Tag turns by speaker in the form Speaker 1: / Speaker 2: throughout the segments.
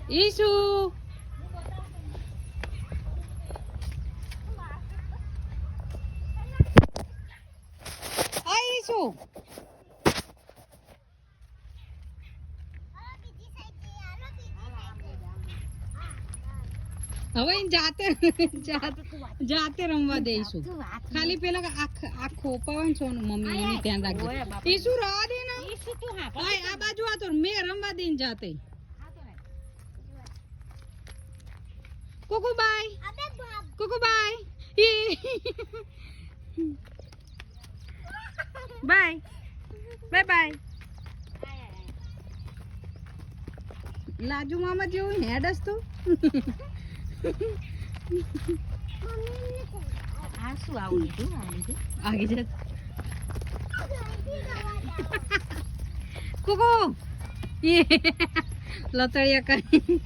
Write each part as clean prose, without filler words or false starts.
Speaker 1: ઈશુ આ ઈશુ હવે જાતે જાતે રમવા દઈશું ખાલી પેલા આ ખોપાવન છો મમ્મી એની ધ્યાન રાખજો ઈશુ રવા દે ને આ બાજુ આ તો મેં રમવા દઈને જાતે કુકુબાઈ કુકુબાઈ બાય બાય બાય લાજુ મામા જેવું હેડ હસ તું આ શું આવું લીધું આગે જ કુકુ લતડિયા કરી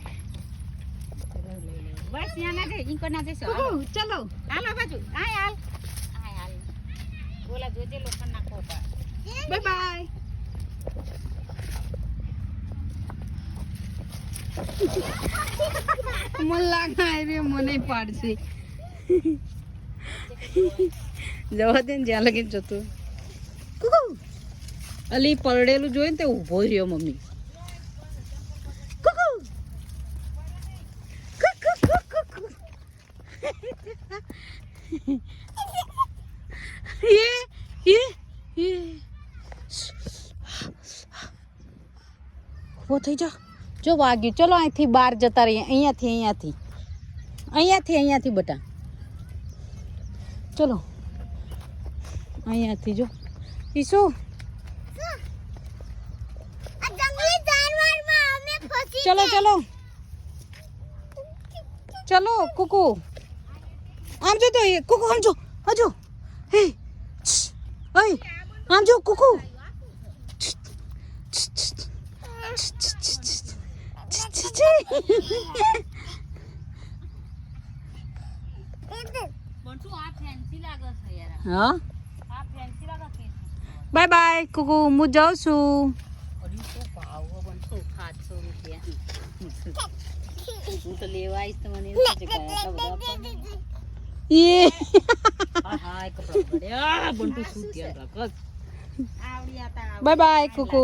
Speaker 1: બસ યા ના દે ઇકો ના દેસો ચલો હાલો બાજુ હાય હાલ હાય હાલ બોલા જોજે લોકો ના ખોટા બાય બાય મને લાગે રે મને પાડશે જવા દે ને જ્યાં લગી જતું અલી પડેલું જોઈને તે ઊભો રહ્યો મમ્મી ઉભો થઈ જા જો વાગ્યું ચલો અહીંથી બહાર જતા રહીએ અહીંયાથી બટા ચલો અહીંયાથી જો ઈશુ ચલો ચલો ચલો કુકુ આમ જો તો કુકુ આમ જો હજો હે આમ જો કુકુ હા બાય બાય કુકુ હું જાઉં છું હું તો લેવા આવીશ તો મને બાય બાય કુકુ